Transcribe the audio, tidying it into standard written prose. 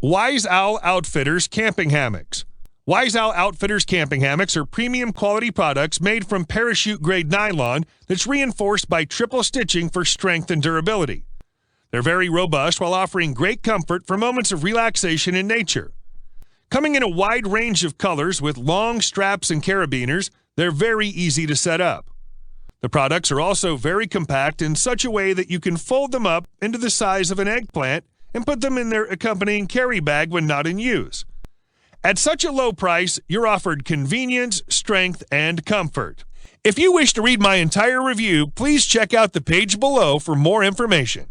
Wise Owl Outfitters Camping Hammocks. Wise Owl Outfitters camping hammocks are premium quality products made from parachute-grade nylon that's reinforced by triple stitching for strength and durability. They're very robust while offering great comfort for moments of relaxation in nature. Coming in a wide range of colors with long straps and carabiners, they're very easy to set up. The products are also very compact in such a way that you can fold them up into the size of an eggplant and put them in their accompanying carry bag when not in use. At such a low price, you're offered convenience, strength, and comfort. If you wish to read my entire review, please check out the page below for more information.